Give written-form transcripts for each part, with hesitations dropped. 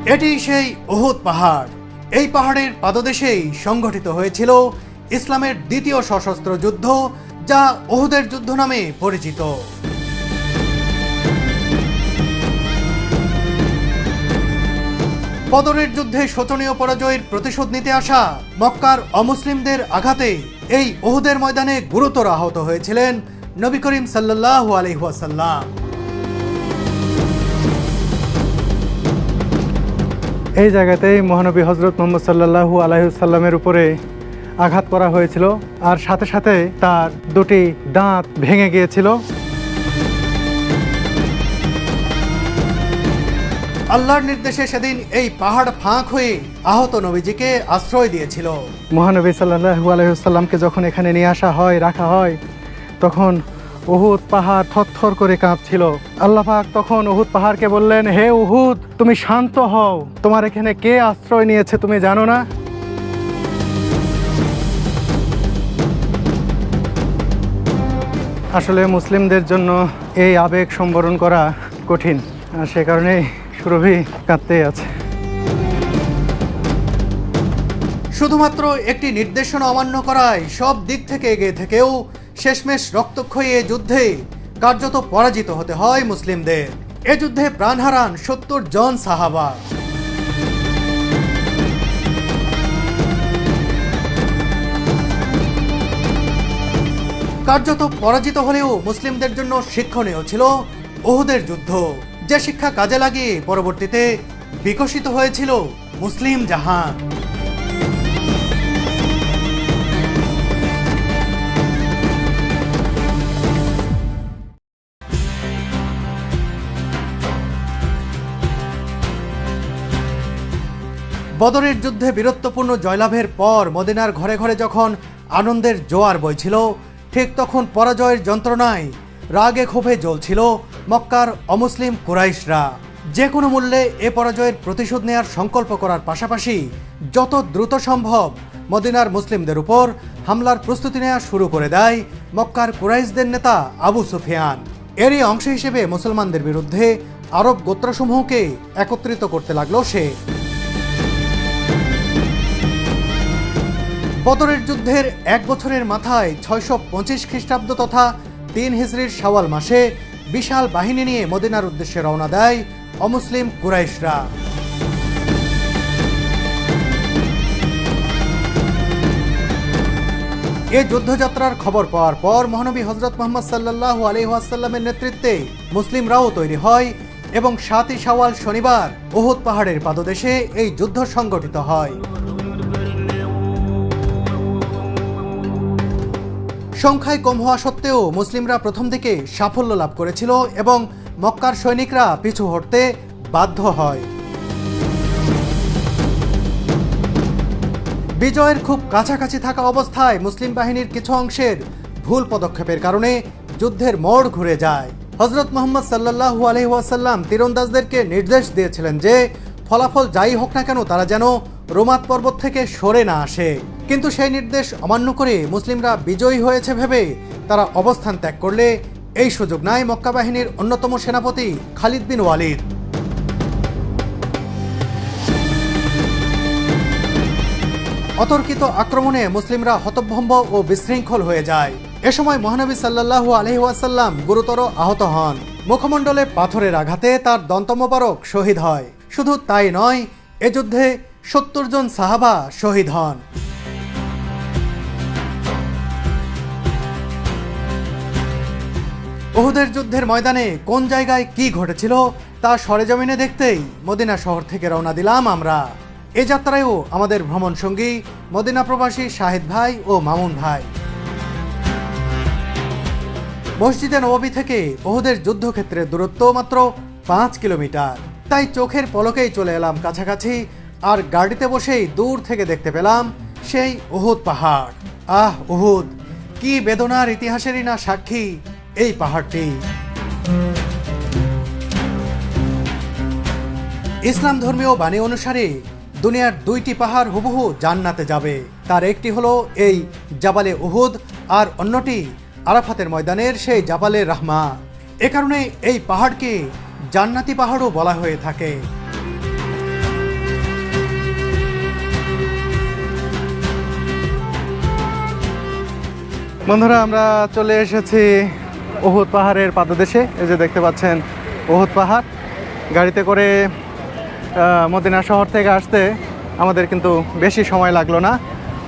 এটি সেই উহুদ পাহাড়। এই পাহাড়ের পাদদেশেই সংঘটিত হয়েছিল ইসলামের দ্বিতীয় সশস্ত্র যুদ্ধ, যা উহুদের যুদ্ধ নামে পরিচিত। বদরের যুদ্ধে শোচনীয় পরাজয়ের প্রতিশোধ নিতে আসা মক্কার অমুসলিমদের আঘাতে এই উহুদের ময়দানে গুরুতর আহত হয়েছিলেন নবী করিম সাল্লাল্লাহু আলাইহি ওয়াসাল্লাম। এই জায়গাতেই মহানবী হযরত মুহাম্মদ সাল্লাল্লাহু আলাইহি ওয়াসাল্লামের উপরে আঘাত করা হয়েছিল, আর সাথে সাথে তার দুটি দাঁত ভেঙে গিয়েছিল। আল্লাহর নির্দেশে সেদিন এই পাহাড় ফাঁক হয়ে আহত নবীজিকে আশ্রয় দিয়েছিল। মহানবী সাল্লাল্লাহু আলাইহি ওয়াসাল্লামকে যখন এখানে নিয়ে আসা হয়, রাখা হয়, তখন উহুদ পাহাড় থরথর করে কাঁপছিল। আল্লাহ পাক তখন উহুদ পাহাড়কে বললেন, হে উহুদ, তুমি শান্ত হও, তোমার এখানে কে আশ্রয় নিয়েছে তুমি জানো না? আসলে মুসলিমদের জন্য এই আবেগ সম্বরণ করা কঠিন, আর সে কারণেই সুরভি কাঁদতেই আছে। শুধুমাত্র একটি নির্দেশনা অমান্য করায় সব দিক থেকে এগিয়ে থেকেও শেষমেশ রক্তক্ষয়ী এ যুদ্ধে কার্যত পরাজিত হতে হয় মুসলিমদের। এ যুদ্ধে প্রাণ হারান 70 জন সাহাবা। কার্যত পরাজিত হলেও মুসলিমদের জন্য শিক্ষণীয় ছিল উহুদের যুদ্ধ, যে শিক্ষা কাজে লাগিয়ে পরবর্তীতে বিকশিত হয়েছিল মুসলিম জাহান। বদরের যুদ্ধে বীরত্বপূর্ণ জয়লাভের পর মদিনার ঘরে ঘরে যখন আনন্দের জোয়ার বইছিল, ঠিক তখন পরাজয়ের যন্ত্রণায় রাগে ক্ষোভে জ্বলছিল মক্কার অমুসলিম কুরাইশরা। যে কোনো মূল্যে এ পরাজয়ের প্রতিশোধ নেয়ার সংকল্প করার পাশাপাশি যত দ্রুত সম্ভব মদিনার মুসলিমদের উপর হামলার প্রস্তুতি নেওয়া শুরু করে দেয় মক্কার কুরাইশদের নেতা আবু সুফিয়ান। এরই অংশ হিসেবে মুসলমানদের বিরুদ্ধে আরব গোত্রসমূহকে একত্রিত করতে লাগলো সে। বদরের যুদ্ধের 1 বছরের মাথায় 625 খ্রিস্টাব্দ তথা 3 হিজরির শাওয়াল মাসে বিশাল বাহিনী নিয়ে মদিনার উদ্দেশ্যে রওনা দেয় অমুসলিম কুরাইশরা। এ যুদ্ধযাত্রার খবর পাওয়ার পর মহানবী হযরত মুহাম্মদ সাল্লাল্লাহু আলাইহি ওয়াসাল্লামের নেতৃত্বে মুসলিমরাও তৈরি হয় এবং 7ই শাওয়াল শনিবার উহুদ পাহাড়ের পাদদেশে এই যুদ্ধ সংগঠিত হয়। সংখ্যায় কম হওয়া সত্ত্বেও মুসলিমরা প্রথম দিকে সাফল্য লাভ করেছিল এবং মক্কার সৈনিকরা পিছু হটতে বাধ্য হয়। বিজয়ের খুব কাছাকাছি থাকা অবস্থায় মুসলিম বাহিনীর কিছু অংশের ভুল পদক্ষেপের কারণে যুদ্ধের মোড় ঘুরে যায়। হযরত মুহাম্মদ সাল্লাল্লাহু আলাইহি ওয়াসাল্লাম তীরন্দাজদেরকে নির্দেশ দিয়েছিলেন যে ফলাফল যাই হোক না কেন তারা যেন রোমাত পর্বত থেকে সরে না আসে, কিন্তু সেই নির্দেশ অমান্য করে মুসলিমরা বিজয়ী হয়েছে ভেবে তারা অবস্থান ত্যাগ করলে এই সুযোগ নেয় মক্কা বাহিনীর অন্যতম সেনাপতি খালিদ বিন ওয়ালিদ। অতর্কিত আক্রমণে মুসলিমরা হতভম্ব ও বিশৃঙ্খল হয়ে যায়। এ সময় মহানবী সাল্লাল্লাহু আলাইহি ওয়াসাল্লাম গুরুতর আহত হন। মুখমণ্ডলে পাথরের আঘাতে তার দন্ত মোবারক শহীদ হয়। শুধু তাই নয়, এ যুদ্ধে 70 জন সাহাবা শহীদ হন। উহুদের যুদ্ধের ময়দানে কোন জায়গায় কি ঘটেছিল তা সরেজমিনে দেখতেই মদিনা শহর থেকে রওনা দিলাম আমরা। এ যাত্রায়ও আমাদের ভ্রমণ সঙ্গী মদিনা প্রবাসী শাহিদ ভাই ও মামুন ভাই। মসজিদে নববী থেকে উহুদের যুদ্ধক্ষেত্রের দূরত্ব মাত্র 5 কিলোমিটার, তাই চোখের পলকেই চলে এলাম কাছাকাছি, আর গাড়িতে বসেই দূর থেকে দেখতে পেলাম সেই উহুদ পাহাড়। আহ উহুদ, কি বেদনার ইতিহাসেরই না সাক্ষী এই পাহাড়টি। ইসলাম ধর্মীয় বাণী অনুসারে দুনিয়ার 2টি পাহাড় হুবহু জান্নাতে যাবে। তার একটি হলো এই জাবালে উহুদ, আর অন্যটি আরাফাতের ময়দানের সেই জাবালে রাহমা। এ কারণে এই পাহাড়কে জান্নাতি পাহাড়ও বলা হয়ে থাকে। বন্ধুরা, আমরা চলে এসেছি উহুদ পাহাড়ের পাদদেশে। এই যে দেখতে পাচ্ছেন উহুদ পাহাড়। গাড়িতে করে মদিনা শহর থেকে আসতে আমাদের কিন্তু বেশি সময় লাগলো না।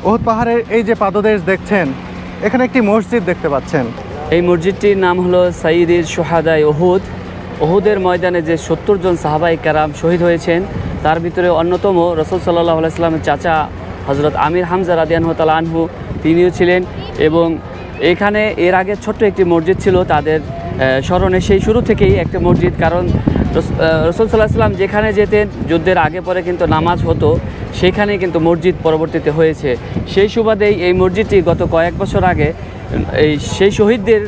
উহুদ পাহাড়ের এই যে পাদদেশ দেখছেন, এখানে একটি মসজিদ দেখতে পাচ্ছেন। এই মসজিদটির নাম হলো সাইয়্যিদুশ শুহাদায়ে উহুদ। উহুদের ময়দানে যে 70 জন সাহাবায়ে কেরাম শহীদ হয়েছেন, তার ভিতরে অন্যতম রাসূল সাল্লাল্লাহু আলাইহি সাল্লামের চাচা হযরত আমির হামজা রাদিয়াল্লাহু তাআলা আনহু, তিনিও ছিলেন। এবং এখানে এর আগে ছোট্ট একটি মসজিদ ছিল তাদের স্মরণে, সেই শুরু থেকেই একটা মসজিদ। কারণ রাসূল সাল্লাল্লাহু আলাইহি সাল্লাম যেখানে যেতেন যুদ্ধের আগে পরে কিন্তু নামাজ হতো, সেখানেই কিন্তু মসজিদ পরবর্তীতে হয়েছে। সেই সুবাদেই এই মসজিদটি গত কয়েক বছর আগে সেই শহীদদের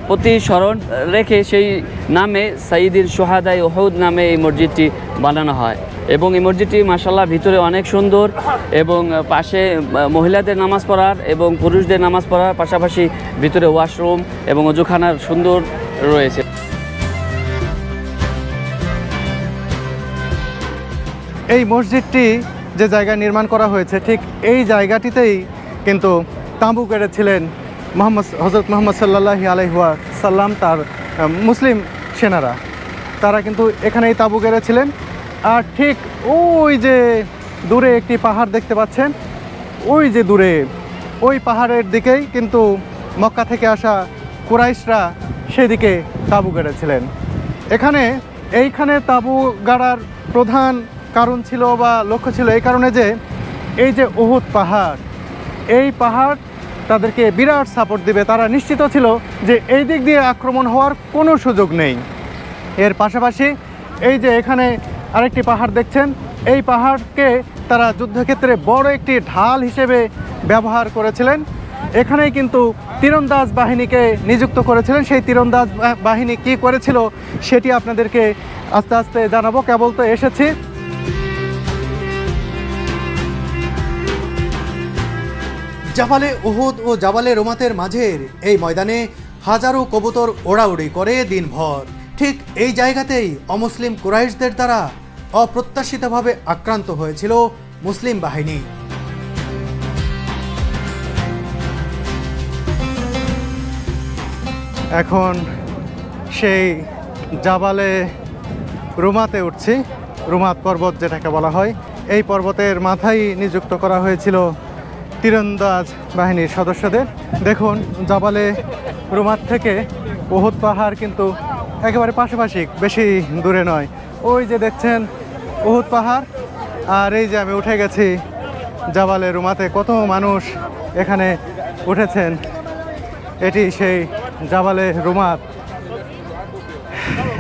প্রতি স্মরণ রেখে সেই নামে সাইয়্যিদুশ শুহাদায়ে উহুদ নামে এই মসজিদটি বানানো হয়। এবং এই মসজিদটি মাশাআল্লাহ ভিতরে অনেক সুন্দর, এবং পাশে মহিলাদের নামাজ পড়ার এবং পুরুষদের নামাজ পড়ার পাশাপাশি ভিতরে ওয়াশরুম এবং ওযুখানার সুন্দর রয়েছে। এই মসজিদটি যে জায়গায় নির্মাণ করা হয়েছে, ঠিক এই জায়গাটিতেই কিন্তু তাঁবু গেড়েছিলেন হযরত মুহাম্মদ সাল্লাল্লাহু আলাইহি ওয়াসাল্লাম, তার মুসলিম সেনারা। তারা কিন্তু এখানেই তাঁবু গেড়েছিলেন। আর ঠিক ওই যে দূরে একটি পাহাড় দেখতে পাচ্ছেন, ওই যে দূরে ওই পাহাড়ের দিকেই কিন্তু মক্কা থেকে আসা কুরাইশরা সেদিকে তাঁবু গেড়েছিলেন। এইখানে তাঁবু গাড়ার প্রধান কারণ ছিল বা লক্ষ্য ছিল এই কারণে যে এই যে উহুদ পাহাড়, এই পাহাড় তাদেরকে বিরাট সাপোর্ট দিবে। তারা নিশ্চিত ছিল যে এই দিক দিয়ে আক্রমণ হওয়ার কোনো সুযোগ নেই। এর পাশাপাশি এই যে এখানে আরেকটি পাহাড় দেখছেন, এই পাহাড়কে তারা যুদ্ধক্ষেত্রে বড় একটি ঢাল হিসেবে ব্যবহার করেছিলেন। এখানেই কিন্তু তীরন্দাজ বাহিনীকে নিযুক্ত করেছিলেন। সেই তীরন্দাজ বাহিনী কি করেছিল সেটি আপনাদেরকে আস্তে আস্তে জানাবো। কেবল তো এসেছি। জাবালে উহুদ ও জাবালে রোমাতের মাঝের এই ময়দানে হাজারো কবুতর ওড়াউড়ি করে দিনভর। ঠিক এই জায়গাতেই অমুসলিম কুরাইশদের দ্বারা অপ্রত্যাশিতভাবে আক্রান্ত হয়েছিল মুসলিম বাহিনী। এখন সেই জাবালে রুমাতে উঠছি। রুমাত পর্বত যেটাকে বলা হয়, এই পর্বতের মাথায় নিযুক্ত করা হয়েছিল তীরন্দাজ বাহিনীর সদস্যদের। দেখুন, জাবালে রুমাত থেকে উহুদ পাহাড় কিন্তু একেবারে পাশাপাশি, বেশি দূরে নয়। ওই যে দেখছেন উহুদ পাহাড়, আর এই যে আমি উঠে গেছি জাবালে রুমাতে। কত মানুষ এখানে উঠেছেন, এটি সেই জাবালে রুমাত।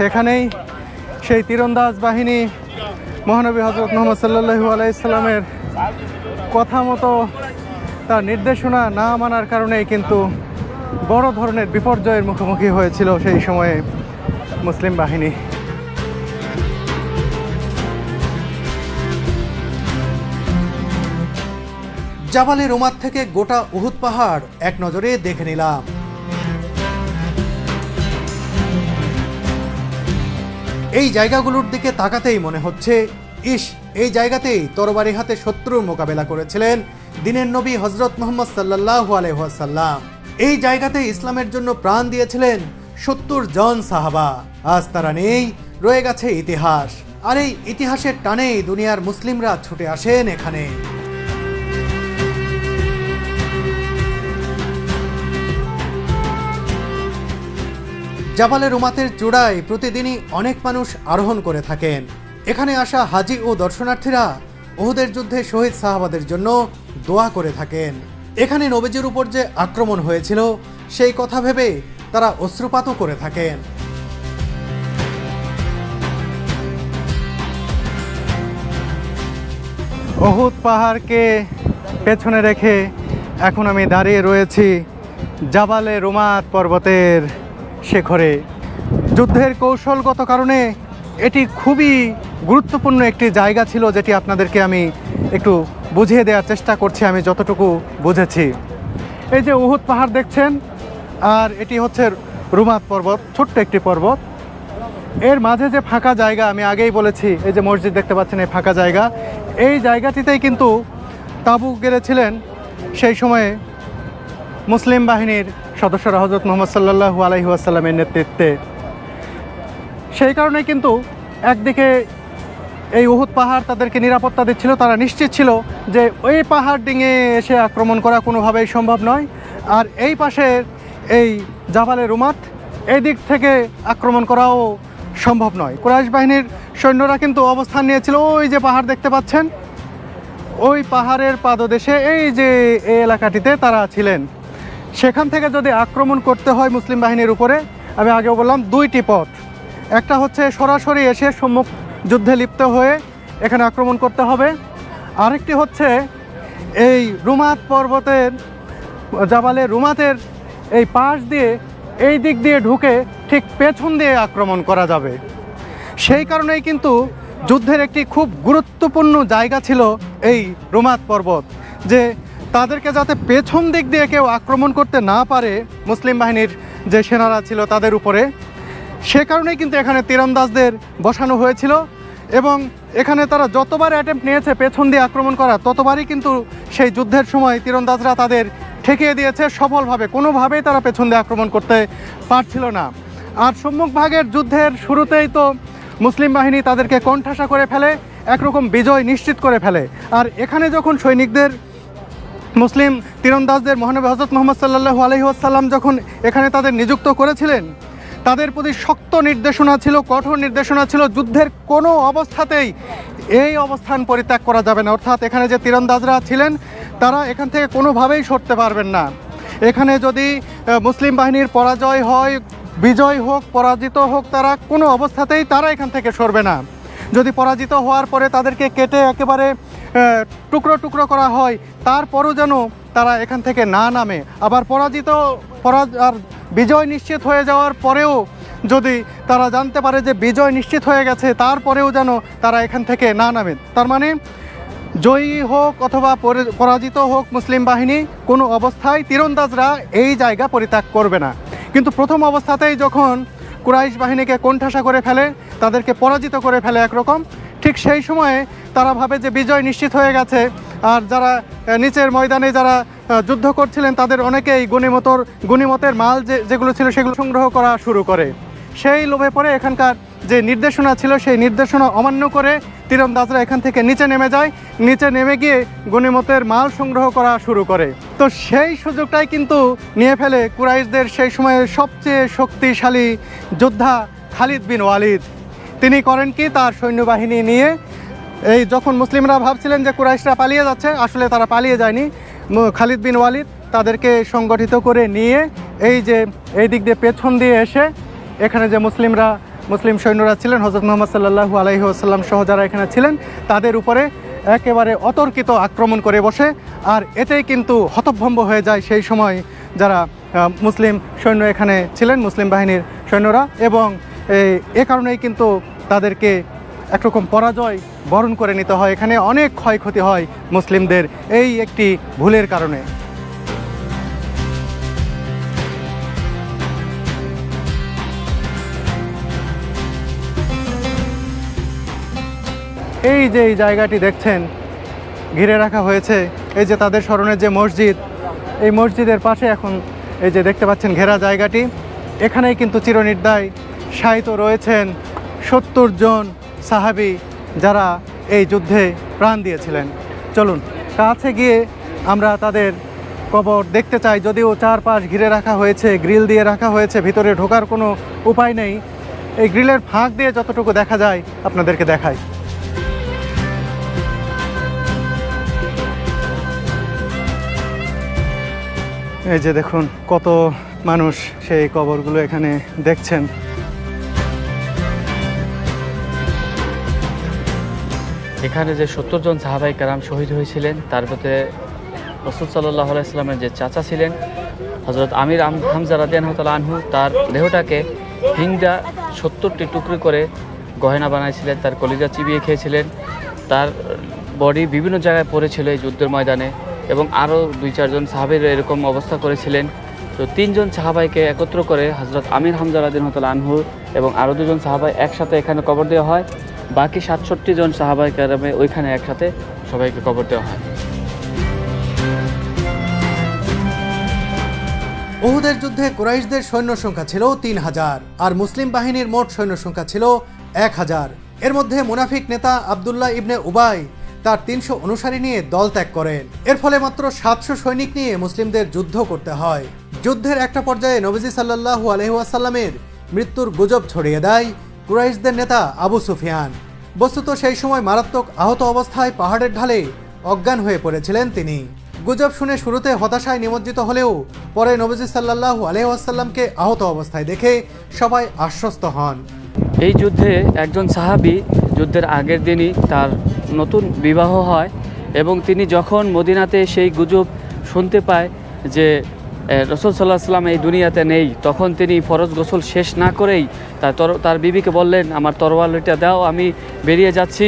এখানেই সেই তীরন্দাজ বাহিনী মহানবী হযরত মুহাম্মদ সাল্লাল্লাহু আলাইহি সাল্লামের কথা মতো, তার নির্দেশনা না মানার কারণেই কিন্তু বড় ধরনের বিপর্যয়ের মুখোমুখি হয়েছিল সেই সময়ে মুসলিম বাহিনী। জাবালে রোমাত থেকে গোটা উহুদ পাহাড় এক নজরে দেখে নিলাম। এই জায়গাগুলোর দিকে তাকাতেই মনে হচ্ছে, ইস, এই জায়গাতেই তরবারি হাতে শত্রুর মোকাবেলা করেছিলেন দিনের নবী হযরত মুহাম্মদ সাল্লাল্লাহু আলাইহি ওয়াসাল্লাম। এই জায়গাতেই ইসলামের জন্য প্রাণ দিয়েছিলেন 70 জন সাহাবা। আজ তারা নেই, রয়ে গেছে ইতিহাস। আর এই ইতিহাসের টানেই দুনিয়ার মুসলিমরা ছুটে আসেন এখানে। জাবালে রুমাতের চূড়ায় প্রতিদিনই অনেক মানুষ আরোহণ করে থাকেন। এখানে আসা হাজি ও দর্শনার্থীরা উহুদের যুদ্ধে শহীদ সাহাবাদের জন্য দোয়া করে থাকেন। এখানে নবীজির উপর যে আক্রমণ হয়েছিল সেই কথা ভেবে তারা অশ্রুপাতও করে থাকেন। উহুদ পাহাড়কে পেছনে রেখে এখন আমি দাঁড়িয়ে রয়েছি জাবালে রুমাত পর্বতের শিখরে। যুদ্ধের কৌশলগত কারণে এটি খুবই গুরুত্বপূর্ণ একটি জায়গা ছিল, যেটি আপনাদেরকে আমি একটু বুঝিয়ে দেওয়ার চেষ্টা করছি আমি যতটুকু বুঝেছি। এই যে উহুদ পাহাড় দেখছেন, আর এটি হচ্ছে রুমাত পর্বত, ছোট্ট একটি পর্বত। এর মাঝে যে ফাঁকা জায়গা, আমি আগেই বলেছি, এই যে মসজিদ দেখতে পাচ্ছেন, এই ফাঁকা জায়গা, এই জায়গাটিতেই কিন্তু তাঁবু গেড়েছিলেন সেই সময়ে মুসলিম বাহিনীর সদস্যরা হজরত মুহাম্মদ সাল্লাল্লাহু আলাইহি ওয়াসাল্লামের নেতৃত্বে। সেই কারণে কিন্তু একদিকে এই উহুদ পাহাড় তাদেরকে নিরাপত্তা দিচ্ছিল, তারা নিশ্চিত ছিল যে ওই পাহাড় ডিঙে এসে আক্রমণ করা কোনোভাবেই সম্ভব নয়। আর এই পাশে এই জাবালে রুমাত, এই দিক থেকে আক্রমণ করাও সম্ভব নয়। কুরাইশ বাহিনীর সৈন্যরা কিন্তু অবস্থান নিয়েছিল ওই যে পাহাড় দেখতে পাচ্ছেন, ওই পাহাড়ের পাদদেশে এই যে এই এলাকাটিতে তারা ছিলেন। সেখান থেকে যদি আক্রমণ করতে হয় মুসলিম বাহিনীর উপরে, আমি আগেও বললাম দুইটি পথ। একটা হচ্ছে সরাসরি এসে সম্মুখ যুদ্ধে লিপ্ত হয়ে এখানে আক্রমণ করতে হবে, আরেকটি হচ্ছে এই রুমাত পর্বতের জাবালে রুমাতের এই পাশ দিয়ে এই দিক দিয়ে ঢুকে ঠিক পেছন দিয়ে আক্রমণ করা যাবে। সেই কারণেই কিন্তু যুদ্ধের একটি খুব গুরুত্বপূর্ণ জায়গা ছিল এই রুমাত পর্বত, যে তাদেরকে যাতে পেছন দিক দিয়ে কেউ আক্রমণ করতে না পারে মুসলিম বাহিনীর যে সেনারা ছিল তাদের উপরে। সে কারণেই কিন্তু এখানে তীরন্দাজদের বসানো হয়েছিল এবং এখানে তারা যতবার অ্যাটেম্প্ট নিয়েছে পেছন দিয়ে আক্রমণ করা, ততবারই কিন্তু সেই যুদ্ধের সময় তীরন্দাজরা তাদের ঠেকিয়ে দিয়েছে সফলভাবে। কোনোভাবেই তারা পেছন দিয়ে আক্রমণ করতে পারছিল না। আর সম্মুখভাগের যুদ্ধের শুরুতেই তো মুসলিম বাহিনী তাদেরকে কোণঠাসা করে ফেলে, একরকম বিজয় নিশ্চিত করে ফেলে। আর এখানে যখন সৈনিকদের মুসলিম তীরন্দাজদের মহানবী হযরত মুহাম্মদ সাল্লাল্লাহু আলাইহি ওয়াসাল্লাম যখন এখানে তাদের নিযুক্ত করেছিলেন, তাদের প্রতি শক্ত নির্দেশনা ছিল, কঠোর নির্দেশনা ছিল, যুদ্ধের কোনো অবস্থাতেই এই অবস্থান পরিত্যাগ করা যাবে না। অর্থাৎ এখানে যে তীরন্দাজরা ছিলেন তারা এখান থেকে কোনোভাবেই সরতে পারবেন না। এখানে যদি মুসলিম বাহিনীর পরাজয় হয়, বিজয় হোক পরাজিত হোক, তারা কোনো অবস্থাতেই তারা এখান থেকে সরবে না। যদি পরাজিত হওয়ার পরে তাদেরকে কেটে একেবারে টুকরো টুকরো করা হয়, তারপরও যেন তারা এখান থেকে না নামে। আবার আর বিজয় নিশ্চিত হয়ে যাওয়ার পরেও যদি তারা জানতে পারে যে বিজয় নিশ্চিত হয়ে গেছে, তারপরেও যেন তারা এখান থেকে না নামে। তার মানে জয়ী হোক অথবা পরাজিত হোক মুসলিম বাহিনী, কোনো অবস্থায় তীরন্দাজরা এই জায়গা পরিত্যাগ করবে না। কিন্তু প্রথম অবস্থাতেই যখন কুরাইশ বাহিনীকে কোণঠাসা করে ফেলে, তাদেরকে পরাজিত করে ফেলে একরকম, ঠিক সেই সময়ে তারা ভাবে যে বিজয় নিশ্চিত হয়ে গেছে। আর যারা নিচের ময়দানে যারা যুদ্ধ করছিলেন তাদের অনেকেই গনিমতের মাল যেগুলো ছিল সেগুলো সংগ্রহ করা শুরু করে। সেই লোভে পড়ে এখানকার যে নির্দেশনা ছিল সেই নির্দেশনা অমান্য করে তীরন্দাজরা এখান থেকে নিচে নেমে যায়। নিচে নেমে গিয়ে গনিমতের মাল সংগ্রহ করা শুরু করে। তো সেই সুযোগটাই কিন্তু নিয়ে ফেলে কুরাইশদের সেই সময়ের সবচেয়ে শক্তিশালী যোদ্ধা খালিদ বিন ওয়ালিদ। তিনি করেন কি, তার সৈন্যবাহিনী নিয়ে এই যখন মুসলিমরা ভাবছিলেন যে কুরাইশরা পালিয়ে যাচ্ছে, আসলে তারা পালিয়ে যায়নি। খালিদ বিন ওয়ালিদ তাদেরকে সংগঠিত করে নিয়ে এই দিক দিয়ে পেছন দিয়ে এসে এখানে যে মুসলিম সৈন্যরা ছিলেন, হযরত মুহাম্মদ সাল্লাল্লাহু আলাইহি ওয়াসাল্লাম সহ যারা এখানে ছিলেন, তাদের উপরে একেবারে অতর্কিত আক্রমণ করে বসে। আর এতেই কিন্তু হতভম্ব হয়ে যায় সেই সময় যারা মুসলিম সৈন্য এখানে ছিলেন, মুসলিম বাহিনীর সৈন্যরা। এবং এ কারণেই কিন্তু তাদেরকে একরকম পরাজয় বরণ করে নিতে হয়। এখানে অনেক ক্ষয়ক্ষতি হয় মুসলিমদের এই একটি ভুলের কারণে। এই যে এই জায়গাটি দেখছেন ঘিরে রাখা হয়েছে, এই যে তাদের স্মরণে যে মসজিদ, এই মসজিদের পাশে এখন এই যে দেখতে পাচ্ছেন ঘেরা জায়গাটি, এখানেই কিন্তু চিরনির্দায় শায়িত রয়েছেন 70 জন সাহাবী যারা এই যুদ্ধে প্রাণ দিয়েছিলেন। চলুন কাছে গিয়ে আমরা তাদের কবর দেখতে চাই। যদিও চারপাশ ঘিরে রাখা হয়েছে, গ্রিল দিয়ে রাখা হয়েছে, ভিতরে ঢোকার কোনো উপায় নেই। এই গ্রিলের ফাঁক দিয়ে যতটুকু দেখা যায় আপনাদেরকে দেখাই। এই যে দেখুন কত মানুষ সেই কবরগুলো এখানে দেখছেন। এখানে যে 70 জন সাহাবাই কেরাম শহীদ হয়েছিলেন, তার ভিতরে রাসূল সাল্লাল্লাহু আলাইহি সাল্লামের যে চাচা ছিলেন হযরত আমির হামজা রাদিয়াল্লাহু তাআলা আনহু, তার দেহটাকে হিংদা 70টি টুকরো করে গয়না বানাইছিলেন, তার কলিজা চিবিয়ে খেয়েছিলেন, তার বডি বিভিন্ন জায়গায় পড়েছিল এই যুদ্ধের ময়দানে। এবং আরও 2-4 জন সাহাবীর এরকম অবস্থা করেছিলেন। তো 3 জন সাহাবাইকে একত্র করে হযরত আমির হামজা রাদিয়াল্লাহু তাআলা আনহু এবং আরও 2 জন সাহাবাই একসাথে এখানে কবর দেওয়া হয়। বাকি 67 জন সাহাবাই কেরামে ওইখানে একসাথে সবাইকে কবর দেওয়া হয়। উহুদের যুদ্ধে কুরাইশদের সৈন্য সংখ্যা ছিল 3000 আর মুসলিম বাহিনীর মোট সৈন্য সংখ্যা ছিল 1000। এর মধ্যে মুনাফিক নেতা আব্দুল্লাহ ইবনে উবাই তার 300 অনুসারী নিয়ে দল ত্যাগ করেন। এর ফলে মাত্র 700 সৈনিক নিয়ে মুসলিমদের যুদ্ধ করতে হয়। যুদ্ধের একটা পর্যায়ে নবীজি সাল্লাল্লাহু আলাইহি ওয়াসাল্লামের মৃত্যুর গুজব ছড়িয়ে দেয় কুরাইশদের নেতা আবু সুফিয়ান। বস্তুত সেই সময় মারাত্মক আহত অবস্থায় পাহাড়ের ঢালে অজ্ঞান হয়ে পড়েছিলেন তিনি। গুজব শুনে শুরুতে হতাশায় নিমজ্জিত হলেও পরে নবীজি সাল্লাল্লাহু আলাইহি ওয়াসাল্লামকে আহত অবস্থায় দেখে সবাই আশ্বস্ত হন। এই যুদ্ধে একজন সাহাবী যুদ্ধের আগের দিনই তার নতুন বিবাহ হয় এবং তিনি যখন মদিনাতে সেই গুজব শুনতে পায় যে রাসূল সাল্লাল্লাহু আলাইহি ওয়াসাল্লাম এই দুনিয়াতে নেই, তখন তিনি ফরজ গোসল শেষ না করেই তার বিবিকে বললেন, আমার তরবারিটা দাও, আমি বেরিয়ে যাচ্ছি,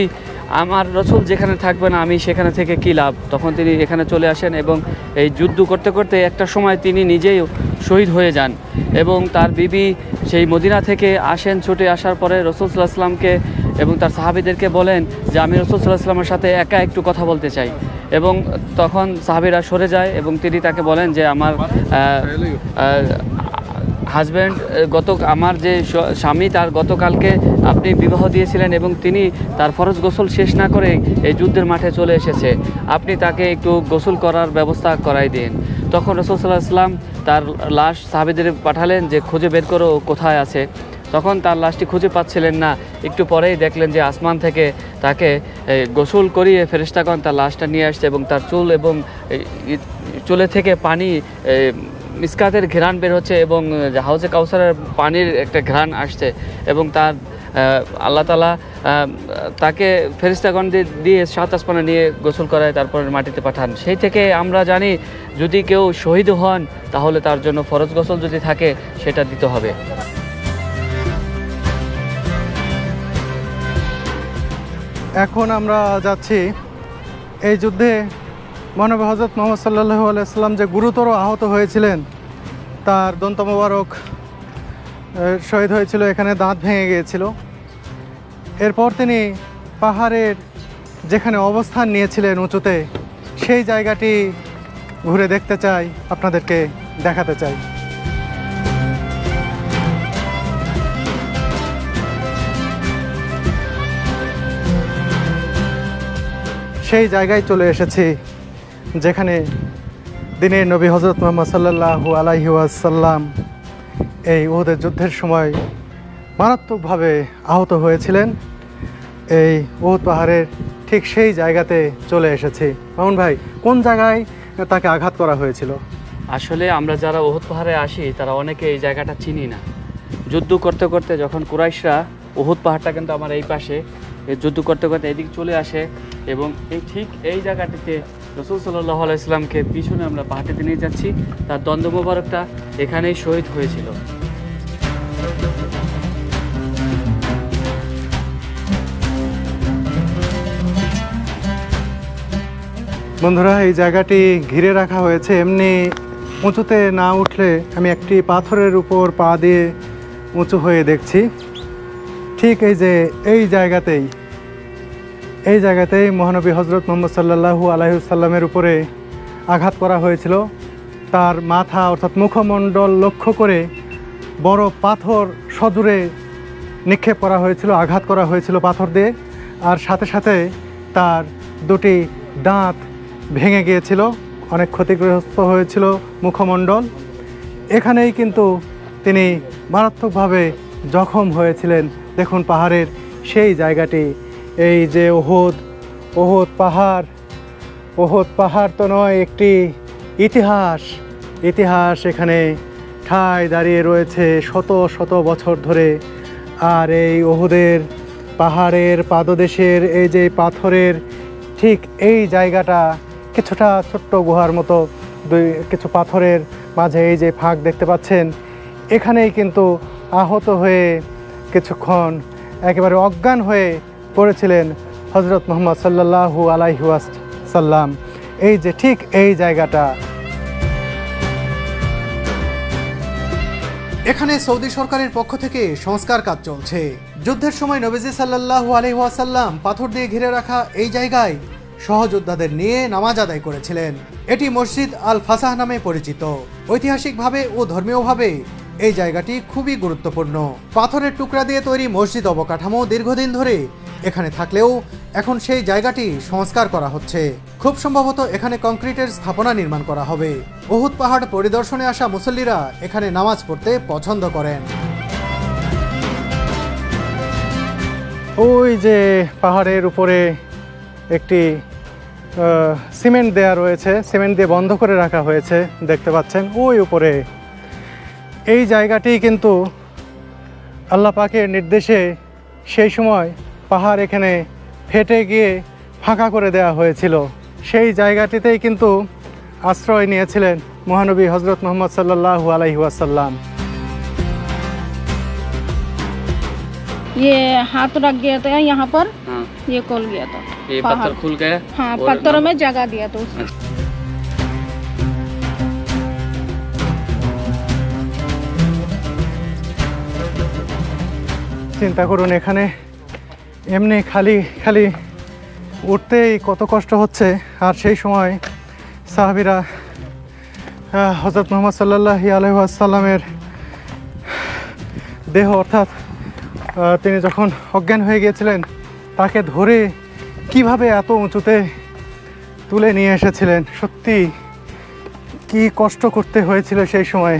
আমার রাসূল যেখানে থাকবে না আমি সেখানে থেকে কী লাভ। তখন তিনি এখানে চলে আসেন এবং এই যুদ্ধ করতে করতে একটা সময় তিনি নিজেই শহীদ হয়ে যান এবং তার বিবি সেই মদিনা থেকে আসেন। ছুটে আসার পরে রাসূল সাল্লাল্লাহু আলাইহি ওয়াসাল্লামকে এবং তার সাহাবীদেরকে বলেন যে আমি রাসূল সাল্লাল্লাহু আলাইহি ওয়াসাল্লামের সাথে একা একটু কথা বলতে চাই এবং তখন সাহাবীরা সরে যায় এবং তিনি তাকে বলেন যে আমার হাজব্যান্ড আমার যে স্বামী তার গতকালকে আপনি বিবাহ দিয়েছিলেন এবং তিনি তার ফরজ গোসল শেষ না করে এই যুদ্ধের মাঠে চলে এসেছে, আপনি তাকে একটু গোসল করার ব্যবস্থা করাই দিন। তখন রাসূল সাল্লাল্লাহু আলাইহি ওয়াসাল্লাম তার লাশ সাহাবীদের পাঠালেন যে খুঁজে বের করো কোথায় আছে। তখন তার লাশটি খুঁজে পাচ্ছিলেন না, একটু পরেই দেখলেন যে আসমান থেকে তাকে গোসল করিয়ে ফেরেশতাগণ তার লাশটা নিয়ে আসছে এবং তার চুল এবং চুলে থেকে পানি মিসকাতের ঘ্রাণ বের হচ্ছে এবং হাউজে কাউসারের পানির একটা ঘ্রাণ আসছে এবং তার আল্লাহ তাআলা তাকে ফেরেশতাগণ দিয়ে 7 আসমানে নিয়ে গোসল করায় তারপরে মাটিতে পাঠান। সেই থেকে আমরা জানি যদি কেউ শহীদ হন তাহলে তার জন্য ফরজ গোসল যদি থাকে সেটা দিতে হবে। এখন আমরা যাচ্ছি এই যুদ্ধে মহানবী হযরত মুহাম্মদ সাল্লাল্লাহু আলাইহি ওয়াসাল্লাম যে গুরুতর আহত হয়েছিলেন, তার দন্ত মোবারক শহীদ হয়েছিল, এখানে দাঁত ভেঙে গিয়েছিল। এরপর তিনি পাহাড়ের যেখানে অবস্থান নিয়েছিলেন উঁচুতে, সেই জায়গাটি ঘুরে দেখতে চাই, আপনাদেরকে দেখাতে চাই। সেই জায়গায় চলে এসেছি যেখানে দিনের নবী হযরত মুহাম্মদ সাল্লাল্লাহু আলাইহি ওয়াসাল্লাম এই উহুদের যুদ্ধের সময় মারাত্মকভাবে আহত হয়েছিলেন। এই উহুদ পাহাড়ের ঠিক সেই জায়গাতে চলে এসেছি। মামুন ভাই, কোন জায়গায় তাকে আঘাত করা হয়েছিল? আসলে আমরা যারা উহুদ পাহাড়ে আসি তারা অনেকে এই জায়গাটা চিনি না। যুদ্ধ করতে করতে যখন কুরাইশরা, উহুদ পাহাড়টা কিন্তু আমার এই পাশে, যুদ্ধ করতে করতে এদিকে চলে আসে এবং ঠিক এই জায়গাটিতে রাসূল সাল্লাল্লাহু আলাইহি ওয়াসাল্লামকে পিছনে আমরা পাহাড়টিতে নিয়ে যাচ্ছি, তার দণ্ড মোবারকটা এখানেই শহীদ হয়েছিল। বন্ধুরা, এই জায়গাটি ঘিরে রাখা হয়েছে, এমনি উঁচুতে না উঠলে আমি একটি পাথরের উপর পা দিয়ে উঁচু হয়ে দেখছি। ঠিক এই জায়গাতেই মহানবী হযরত মুহাম্মদ সাল্লাল্লাহু আলাইহি ওয়াসাল্লামের উপরে আঘাত করা হয়েছিল। তার মাথা অর্থাৎ মুখমণ্ডল লক্ষ্য করে বড় পাথর সজোরে নিক্ষেপ করা হয়েছিল, আঘাত করা হয়েছিল পাথর দিয়ে, আর সাথে সাথে তার দুটি দাঁত ভেঙে গিয়েছিল, অনেক ক্ষতিগ্রস্ত হয়েছিল মুখমণ্ডল। এখানেই কিন্তু তিনি মারাত্মকভাবে জখম হয়েছিলেন। দেখুন পাহাড়ের সেই জায়গাটি, এই যে উহুদ পাহাড় তো নয়, একটি ইতিহাস এখানে ঠায় দাঁড়িয়ে রয়েছে শত শত বছর ধরে। আর এই উহুদের পাহাড়ের পাদদেশের এই যে পাথরের ঠিক এই জায়গাটা কিছুটা ছোট্ট গুহার মতো, কিছু পাথরের মাঝে এই যে ফাঁক দেখতে পাচ্ছেন, এখানেই কিন্তু আহত হয়ে কিছুক্ষণ একেবারে অজ্ঞান হয়ে পড়েছিলেন হযরত মুহাম্মদ সাল্লাল্লাহু আলাইহি ওয়াসাল্লাম। এই যে ঠিক এই জায়গাটা। এখানে সৌদি সরকারের পক্ষ থেকে সংস্কার কাজ চলছে। যুদ্ধের সময় নবীজি সাল্লাল্লাহু আলাইহি ওয়াসাল্লাম পাথর দিয়ে ঘিরে রাখা এই জায়গায় সহযোদ্ধাদের নিয়ে নামাজ আদায় করেছিলেন। এটি মসজিদ আল ফাসাহ নামে পরিচিত। ঐতিহাসিকভাবে ও ধর্মীয়ভাবে এই জায়গাটি খুবই গুরুত্বপূর্ণ। পাথরের টুকরা দিয়ে তৈরি মসজিদ অবকাঠামো দীর্ঘদিন ধরে এখানে থাকলেও এখন সেই জায়গাটি সংস্কার করা হচ্ছে। খুব সম্ভবত এখানে কংক্রিটের স্থাপনা নির্মাণ করা হবে। উহুদ পাহাড় পরিদর্শনে আসা মুসল্লিরা এখানে নামাজ পড়তে পছন্দ করেন। ওই যে পাহাড়ের উপরে একটি সিমেন্ট দেয়া রয়েছে, সিমেন্ট দিয়ে বন্ধ করে রাখা হয়েছে, দেখতে পাচ্ছেন ওই উপরে। এই জায়গাটি কিন্তু আল্লাহ পাকের নির্দেশে সেই সময় পাহাড় এখানে ফেটে গিয়ে ফাঁকা করে দেওয়া হয়েছিল। সেই জায়গাটিতেই কিন্তু আশ্রয় নিয়েছিলেন মহানবী হজরত মুহাম্মদ সাল্লাল্লাহু আলাইহি ওয়াসাল্লাম। ये हाथ रख गया था यहाँ पर, हाँ, ये खोल गया था, ये पहाड़। पत्थर खुल गया। हाँ, और पत्थरों में जगह दिया था उसने। চিন্তা করুন, এখানে এমনি খালি খালি উঠতেই কত কষ্ট হচ্ছে, আর সেই সময় সাহাবীরা হযরত মুহাম্মদ সাল্লাল্লাহু আলাইহি ওয়াসাল্লামের দেহ অর্থাৎ তিনি যখন অজ্ঞান হয়ে গিয়েছিলেন তাকে ধরে কিভাবে এত উঁচুতে তুলে নিয়ে এসেছিলেন। সত্যি কি কষ্ট করতে হয়েছিল সেই সময়।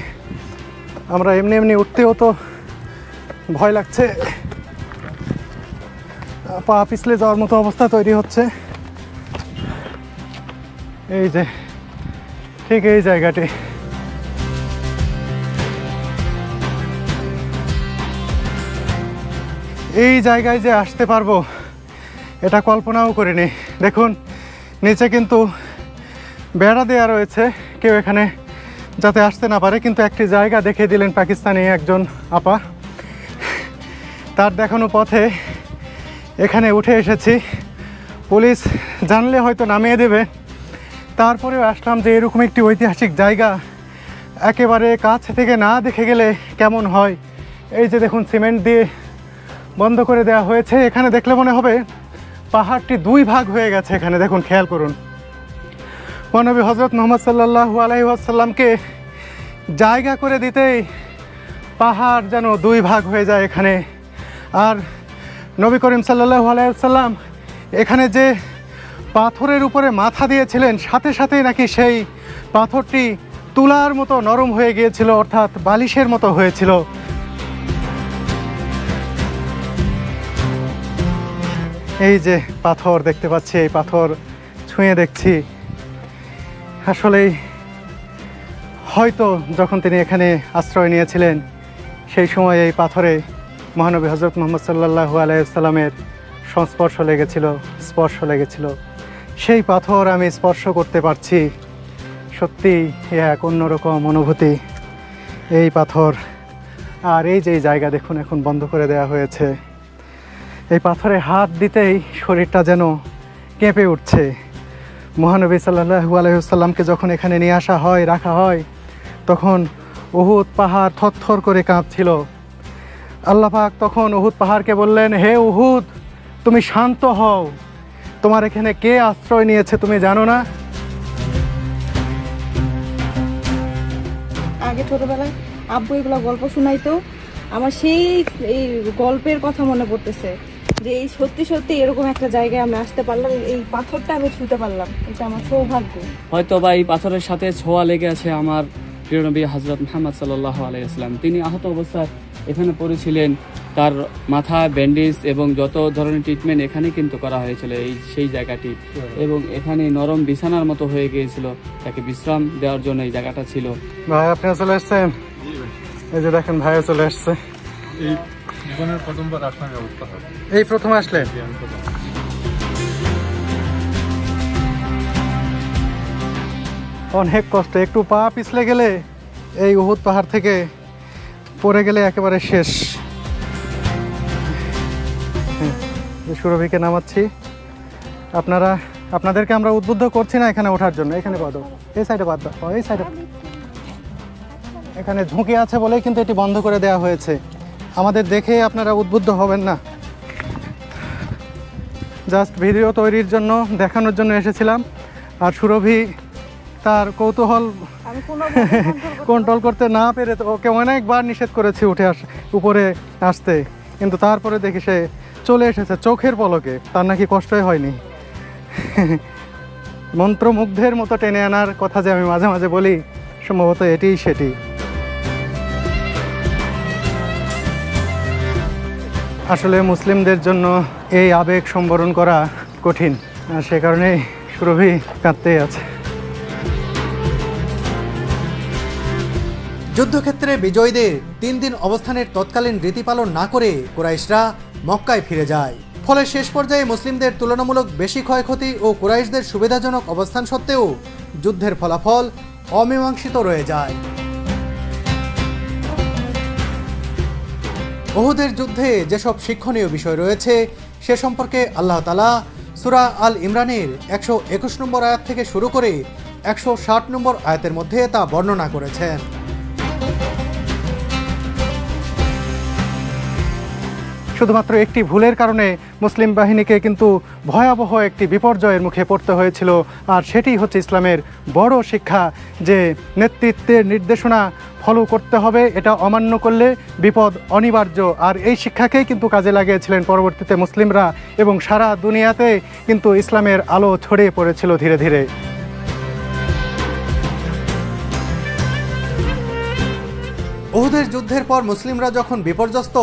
আমরা এমনি এমনি উঠতেও তো ভয় লাগছে, পা পিছলে যাওয়ার মতো অবস্থা তৈরি হচ্ছে। এই যে ঠিক এই জায়গাটি, এই জায়গায় যে আসতে পারবো এটা কল্পনাও করিনি। দেখুন নিচে কিন্তু বেড়া দেওয়া রয়েছে, কেউ এখানে যাতে আসতে না পারে, কিন্তু একটি জায়গা দেখিয়ে দিলেন পাকিস্তানি একজন আপা। তার দেখানো পথে এখানে উঠে এসেছি। পুলিশ জানলে হয়তো নামিয়ে দেবে, তারপরেও আসলাম যে এরকম একটি ঐতিহাসিক জায়গা একেবারে কাছ থেকে না দেখে গেলে কেমন হয়। এই যে দেখুন সিমেন্ট দিয়ে বন্ধ করে দেওয়া হয়েছে। এখানে দেখলে মনে হবে পাহাড়টি দুই ভাগ হয়ে গেছে। এখানে দেখুন, খেয়াল করুন, মহানবী হজরত মুহাম্মদ সাল্লাল্লাহু আলাইহি ওয়াসাল্লামকে জায়গা করে দিতেই পাহাড় যেন দুই ভাগ হয়ে যায় এখানে। আর নবী করিম সাল্লাল্লাহু আলাইহি ওয়াসাল্লাম এখানে যে পাথরের উপরে মাথা দিয়েছিলেন, সাথে সাথেই নাকি সেই পাথরটি তুলার মতো নরম হয়ে গিয়েছিল, অর্থাৎ বালিশের মতো হয়েছিল। এই যে পাথর দেখতে পাচ্ছি, এই পাথর ছুঁয়ে দেখছি। আসলেই হয়তো যখন তিনি এখানে আশ্রয় নিয়েছিলেন সেই সময় এই পাথরে মহানবী হজরত মুহাম্মদ সাল্লাল্লাহু আলাইহি ওয়াসাল্লামের সংস্পর্শ লেগেছিল, স্পর্শ লেগেছিল। সেই পাথর আমি স্পর্শ করতে পারছি। সত্যি এক অন্যরকম অনুভূতি এই পাথর। আর এই যে জায়গা দেখুন এখন বন্ধ করে দেওয়া হয়েছে। এই পাথরে হাত দিতেই শরীরটা যেন কেঁপে উঠছে। মহানবী সাল্লাল্লাহু আলাইহি ওয়াসাল্লামকে যখন এখানে নিয়ে আসা হয়, রাখা হয়, তখন উহুদ পাহাড় থরথর করে কাঁপছিল। আল্লাহ পাক তখন উহুদ পাহাড়কে বললেন, হে উহুদ, তুমি শান্ত হও, তোমার এখানে কে আশ্রয় নিয়েছে তুমি জানো না? আগে ছোটবেলায় আব্বু এগুলো গল্প শোনাইতো, আমার সেই এই গল্পের কথা মনে পড়তেছে যে এই সত্যি সত্যি এরকম একটা জায়গায় আমি আসতে পারলাম, এই পাথরটা আমি ছুঁতে পারলাম, এটা আমার সৌভাগ্য। হয়তো বা এই পাথরের সাথে ছোঁয়া লেগে আছে আমার প্রিয় নবী হযরত মুহাম্মদ সাল্লাল্লাহু আলাইহি ওয়াসাল্লাম। তিনি আহত অবস্থায় এখানে পড়েছিলেন, তার মাথা ব্যান্ডেজ এবং যত ধরনের ট্রিটমেন্ট এখানে কিন্তু করা হয়েছিল সেই জায়গাটি, এবং এখানে নরম বিছানার মতো হয়ে গিয়েছিল, তাকে বিশ্রাম দেওয়ার জন্য এই জায়গাটা ছিল। ভাই আপনিও চলে আসছেন? এই যে দেখেন ভাইও চলে আসছে। এই জীবনের প্রথমবার আসার অবস্থা হয়। এই প্রথম আসলেন? অনেক কষ্ট, একটু পা পিছলে গেলে এই উহুদ পাহাড় থেকে পড়ে গেলে একেবারে শেষ। সুরভিকে নামাচ্ছি। আপনাদেরকে আমরা উদ্বুদ্ধ করছি না এখানে ওঠার জন্য। এখানে বাদ দাও, এই সাইডে বাদ দাও, এই সাইডে। এখানে ঝুঁকি আছে বলেই কিন্তু এটি বন্ধ করে দেওয়া হয়েছে। আমাদের দেখে আপনারা উদ্বুদ্ধ হবেন না। জাস্ট ভিডিও তৈরির জন্য, দেখানোর জন্য এসেছিলাম। আর সুরভি তার কৌতূহল আমি কোনো কন্ট্রোল করতে না পেরে তো ওকে অনেকবার নিষেধ করেছি উপরে আসতে, কিন্তু তারপরে দেখি সে চলে এসেছে চোখের পলকে। তার নাকি কষ্টই হয়নি। মন্ত্রমুগ্ধের মতো টেনে আনার কথা যে আমি মাঝে মাঝে বলি, সম্ভবত এটিই সেটি। আসলে মুসলিমদের জন্য এই আবেগ সম্বরণ করা কঠিন, আর সে কারণেই সুরভি কাঁদতেই আছে। যুদ্ধক্ষেত্রে বিজয়ীদের 3 দিন অবস্থানের তৎকালীন রীতি পালন না করে কুরাইশরা মক্কায় ফিরে যায়। ফলে শেষ পর্যায়ে মুসলিমদের তুলনামূলক বেশি ক্ষয়ক্ষতি ও কুরাইশদের সুবিধাজনক অবস্থান সত্ত্বেও যুদ্ধের ফলাফল অমীমাংসিত রয়ে যায়। উহুদের যুদ্ধে যেসব শিক্ষণীয় বিষয় রয়েছে সে সম্পর্কে আল্লাহ তাআলা সূরা আল ইমরানের 121 নম্বর আয়াত থেকে শুরু করে 160 নম্বর আয়াতের মধ্যে তা বর্ণনা করেছেন। শুধুমাত্র একটি ভুলের কারণে মুসলিম বাহিনীকে কিন্তু ভয়াবহ একটি বিপর্যয়ের মুখে পড়তে হয়েছিল, আর সেটি হচ্ছে ইসলামের বড় শিক্ষা, যে নেতৃত্বের নির্দেশনা ফলো করতে হবে, এটা অমান্য করলে বিপদ অনিবার্য। আর এই শিক্ষাকেই কিন্তু কাজে লাগিয়েছিলেন পরবর্তীতে মুসলিমরা, এবং সারা দুনিয়াতে কিন্তু ইসলামের আলো ছড়িয়ে পড়েছিল ধীরে ধীরে। উহুদের যুদ্ধের পর মুসলিমরা যখন বিপর্যস্ত,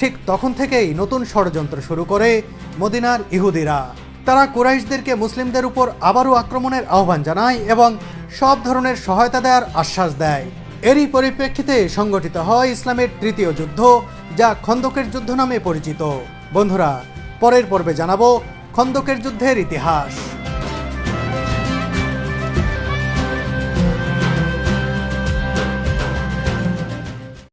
ঠিক তখন থেকেই নতুন ষড়যন্ত্র শুরু করে মদিনার ইহুদিরা। তারা কুরাইশদেরকে মুসলিমদের উপর আবারও আক্রমণের আহ্বান জানায় এবং সব ধরনের সহায়তা দেওয়ার আশ্বাস দেয়। এরই পরিপ্রেক্ষিতে সংগঠিত হয় ইসলামের তৃতীয় যুদ্ধ, যা খন্দকের যুদ্ধ নামে পরিচিত। বন্ধুরা, পরের পর্বে জানাবো খন্দকের যুদ্ধের ইতিহাস।